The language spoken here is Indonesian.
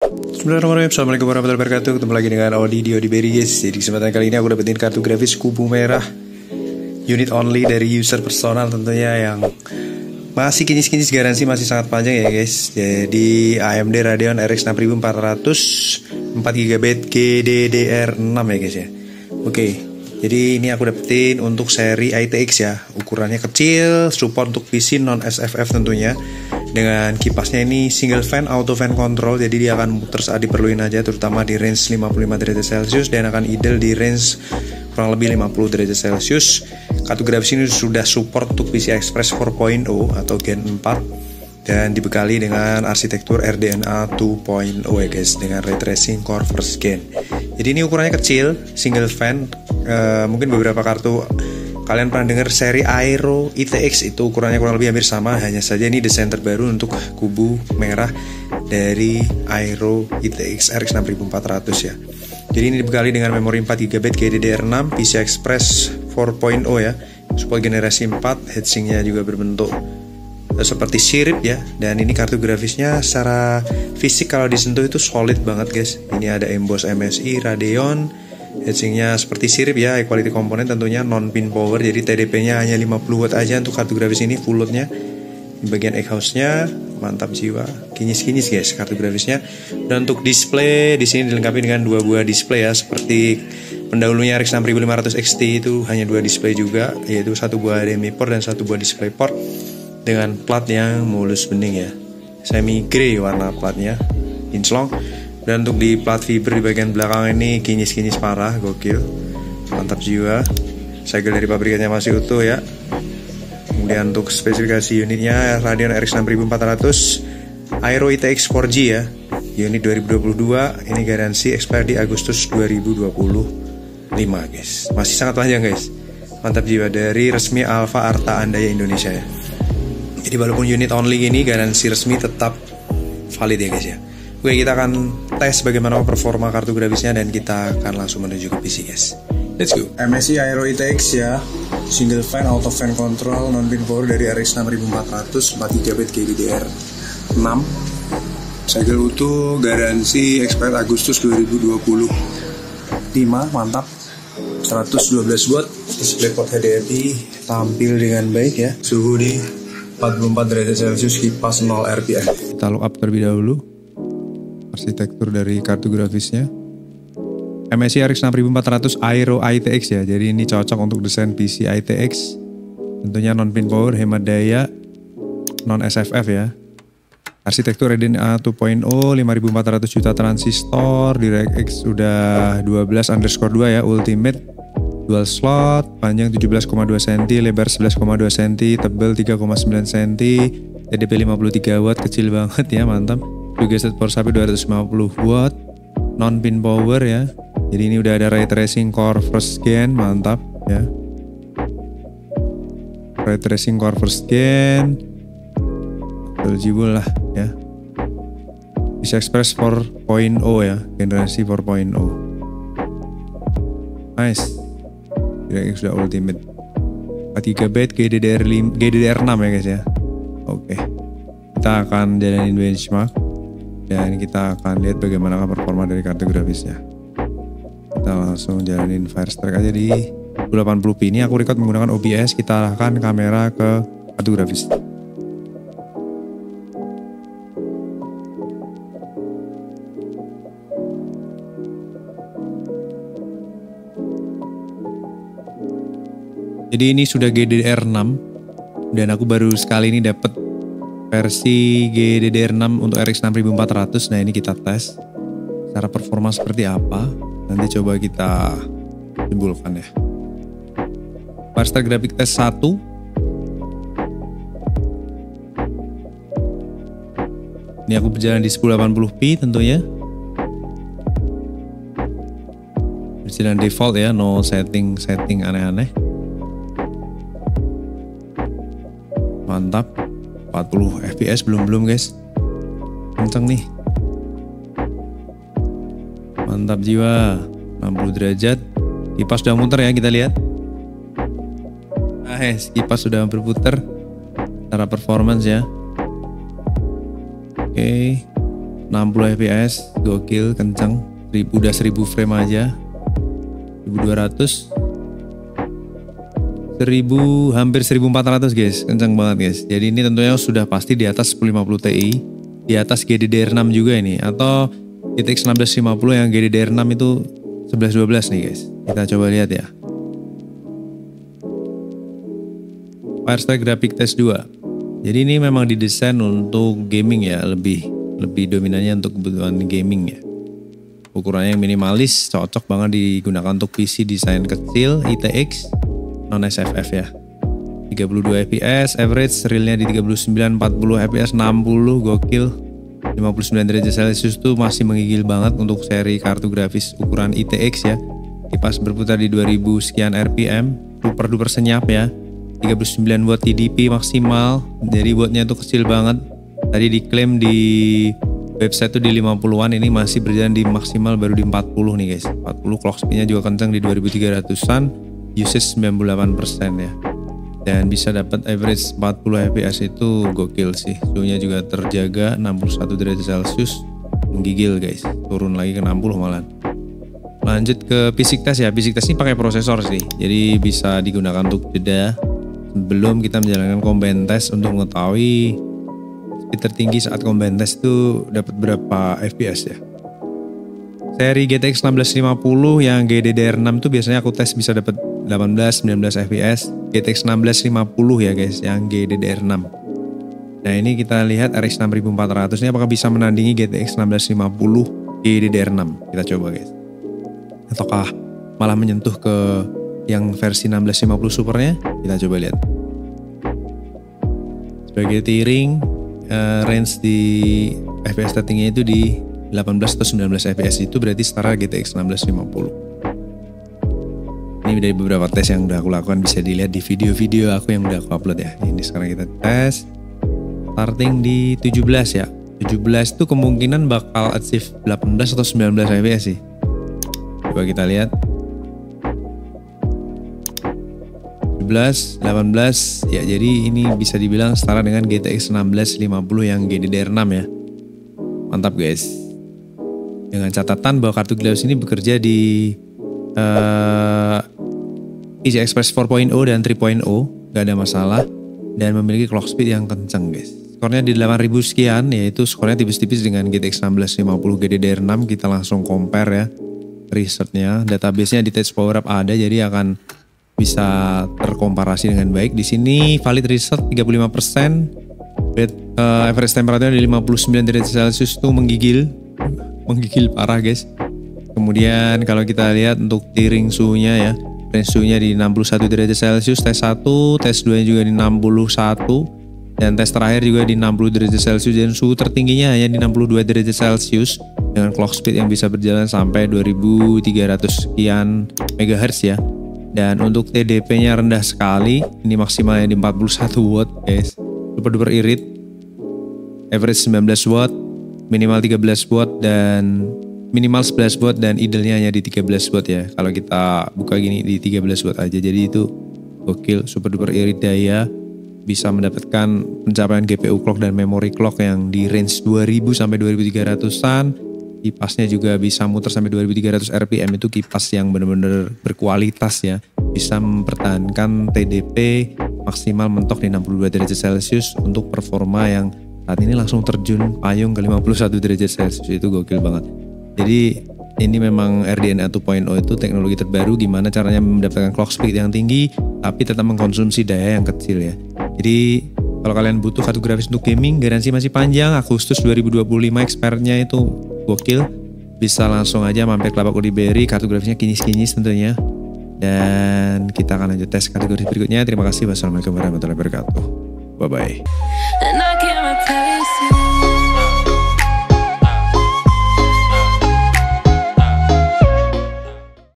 Bismillahirrahmanirrahim. Assalamualaikum warahmatullahi wabarakatuh. Ketemu lagi dengan Odi di Berry guys. Jadi kesempatan kali ini aku dapetin kartu grafis kubu merah unit only dari user personal tentunya, yang masih kinis-kinis, garansi masih sangat panjang ya guys. Jadi AMD Radeon RX 6400 4GB GDDR6 ya guys ya. Oke, jadi ini aku dapetin untuk seri ITX ya. Ukurannya kecil, support untuk PC non SFF tentunya. Dengan kipasnya ini single fan, auto fan control, jadi dia akan muter saat diperluin aja, terutama di range 55 derajat Celcius, dan akan idle di range kurang lebih 50 derajat Celcius. Kartu grafis ini sudah support untuk PCI Express 4.0 atau Gen 4 dan dibekali dengan arsitektur RDNA 2.0 ya guys, dengan ray tracing core first gen. Jadi ini ukurannya kecil, single fan. Mungkin beberapa kartu kalian pernah dengar seri Aero ITX, itu ukurannya kurang lebih hampir sama, hanya saja ini desain terbaru untuk kubu merah dari Aero ITX RX 6400 ya. Jadi ini dibekali dengan memori 4GB GDDR6, PCI Express 4.0 ya, support generasi 4, heatsinknya juga berbentuk seperti sirip ya. Dan ini kartu grafisnya secara fisik kalau disentuh itu solid banget guys. Ini ada emboss MSI Radeon, heatsinknya seperti sirip ya, high quality komponen tentunya, non pin power, jadi TDP nya hanya 50 watt aja untuk kartu grafis ini, full loadnya. Di bagian egg nya mantap jiwa, kinis-kinis guys kartu grafisnya. Dan untuk display di sini dilengkapi dengan dua buah display ya, seperti pendahulunya RX 6500 XT itu hanya dua display juga, yaitu satu buah HDMI port dan satu buah display port dengan plat yang mulus bening ya, semi grey warna platnya, kinclong. Dan untuk di plat fiber di bagian belakang ini kinis-kinis parah, gokil, mantap jiwa. Segel dari pabrikannya masih utuh ya. Kemudian untuk spesifikasi unitnya Radeon RX 6400 Aero ITX 4G ya, unit 2022. Ini garansi expire di Agustus 2025 guys. Masih sangat panjang guys. Mantap jiwa, dari resmi Alfa Arta Andaya Indonesia ya. Jadi walaupun unit only ini, garansi resmi tetap valid ya guys ya. Oke, kita akan tes bagaimana performa kartu grafisnya dan kita akan langsung menuju ke PC guys. Let's go. MSI Aero ITX ya, single fan, auto fan control, non pin power dari RX 6400 4GB GDDR6. Segel utuh, garansi expired Agustus 2025, mantap. 112 watt, display port HDMI tampil dengan baik ya. Suhu di 44 derajat Celcius, kipas 0 RPM. Kita look up terlebih dahulu arsitektur dari kartu grafisnya. MSI RX 6400 Aero ITX ya, jadi ini cocok untuk desain PC ITX. Tentunya non pin power, hemat daya, non SFF ya. Arsitektur RDNA 2.0, 5400 juta transistor, DirectX sudah 12_2 ya, ultimate, dual slot, panjang 17,2 cm, lebar 11,2 cm, tebal 3,9 cm, TDP 53 watt, kecil banget ya, mantap. Juga set power supply 250 watt, non pin power ya. Jadi ini udah ada ray tracing core first gen, mantap ya. Ray tracing core first gen, eligible lah ya. PCI Express 4.0 ya, generasi 4.0. Nice. Ini sudah ultimate. 4GB GDDR6 ya guys ya. Oke. Kita akan jalanin benchmark dan kita akan lihat bagaimana performa dari kartu grafisnya. Kita langsung jalanin Firestreak aja di 1080p. Ini aku record menggunakan OBS. Kita arahkan kamera ke kartu grafis. Jadi ini sudah GDDR6 dan aku baru sekali ini dapat versi GDDR6 untuk RX 6400. Nah ini kita tes secara performa seperti apa, nanti coba kita simpulkan ya. Firestreak grafik test 1. Ini aku berjalan di 1080p tentunya. Berjalan default ya, no setting aneh-aneh. Mantap. 40 fps belum guys, kenceng nih, mantap jiwa. 60 derajat, kipas sudah muter ya, kita lihat. Kipas sudah berputar secara performance ya. Oke, 60 fps, gokil, kenceng. Udah 1000 frame aja. 1200, 1000, hampir 1400 guys, kenceng banget guys. Jadi ini tentunya sudah pasti di atas 1050 Ti, di atas GDDR6 juga ini, atau GTX 1650 yang GDDR6 itu 1112 nih guys. Kita coba lihat ya. Firestyle Graphic Test 2. Jadi ini memang didesain untuk gaming ya, lebih dominannya untuk kebutuhan gaming ya. Ukurannya yang minimalis, cocok banget digunakan untuk PC desain kecil, ITX, non SFF ya. 32 fps, average realnya di 39, 40 fps, 60, gokil. 59 derajat Celcius tuh masih menggigil banget untuk seri kartu grafis ukuran ITX ya. Kipas berputar di 2000 sekian RPM, super duper senyap ya. 39 watt TDP maksimal, jadi wattnya tuh kecil banget. Tadi diklaim di website tuh di 50-an, ini masih berjalan di maksimal baru di 40 nih guys. 40, clock speednya juga kencang di 2300-an, usage 98% ya. Dan bisa dapat average 40 fps itu gokil sih. Suhunya juga terjaga 61 derajat Celcius, menggigil guys. Turun lagi ke 60 malah. Lanjut ke fisik test ya. Fisik test ini pakai prosesor sih, jadi bisa digunakan untuk jeda sebelum kita menjalankan combine test untuk mengetahui speed tertinggi saat combine test itu dapat berapa fps ya. Seri GTX 1650 yang GDDR6 tuh biasanya aku tes bisa dapat 18-19 fps. GTX 1650 ya guys yang GDDR6. Nah ini kita lihat RX 6400 ini apakah bisa menandingi GTX 1650 GDDR6. Kita coba guys. Ataukah malah menyentuh ke yang versi 1650 supernya? Kita coba lihat. Sebagai tiring, range di fps settingnya itu di 18 atau 19 fps, itu berarti setara GTX 1650. Ini dari beberapa tes yang udah aku lakukan, bisa dilihat di video-video aku yang udah aku upload ya. Ini sekarang kita tes starting di 17 ya. 17 itu kemungkinan bakal achieve 18 atau 19 fps sih. Coba kita lihat. 17, 18 ya, jadi ini bisa dibilang setara dengan GTX 1650 yang GDDR6 ya. Mantap guys. Dengan catatan bahwa kartu grafis ini bekerja di PCI Express 4.0 dan 3.0, gak ada masalah, dan memiliki clock speed yang kenceng guys. Skornya di 8000 sekian, yaitu skornya tipis-tipis dengan GTX 1650 GDDR6. Kita langsung compare ya resetnya. Database-nya di Tech Power Up ada, jadi akan bisa terkomparasi dengan baik. Di sini valid reset 35%, average temperature di 59 derajat Celcius itu menggigil parah guys. Kemudian kalau kita lihat untuk tiring suhunya ya, range suhunya di 61 derajat Celcius, tes 1, tes 2 juga di 61, dan tes terakhir juga di 60 derajat Celcius, dan suhu tertingginya hanya di 62 derajat Celcius dengan clock speed yang bisa berjalan sampai 2300 sekian MHz ya. Dan untuk TDP-nya rendah sekali, ini maksimalnya di 41 watt guys, super duper irit. Average 19 watt, minimal 13 watt, dan minimal 11 watt, dan idealnya hanya di 13 watt ya. Kalau kita buka gini di 13 watt aja, jadi itu gokil, super duper irit daya. Bisa mendapatkan pencapaian GPU clock dan memory clock yang di range 2000 sampai 2300-an. Kipasnya juga bisa muter sampai 2300 RPM, itu kipas yang benar-benar berkualitas ya. Bisa mempertahankan TDP maksimal mentok di 62 derajat Celcius untuk performa yang saat ini langsung terjun payung ke 51 derajat Celcius, itu gokil banget. Jadi ini memang RDNA 2.0 itu teknologi terbaru gimana caranya mendapatkan clock speed yang tinggi tapi tetap mengkonsumsi daya yang kecil ya. Jadi kalau kalian butuh kartu grafis untuk gaming, garansi masih panjang, Agustus 2025 expirednya itu gokil. Bisa langsung aja mampir ke Lapak Berry, kartu grafisnya kinyis-kinyis tentunya. Dan kita akan lanjut tes kategori berikutnya. Terima kasih. Wassalamualaikum warahmatullahi wabarakatuh. Bye bye.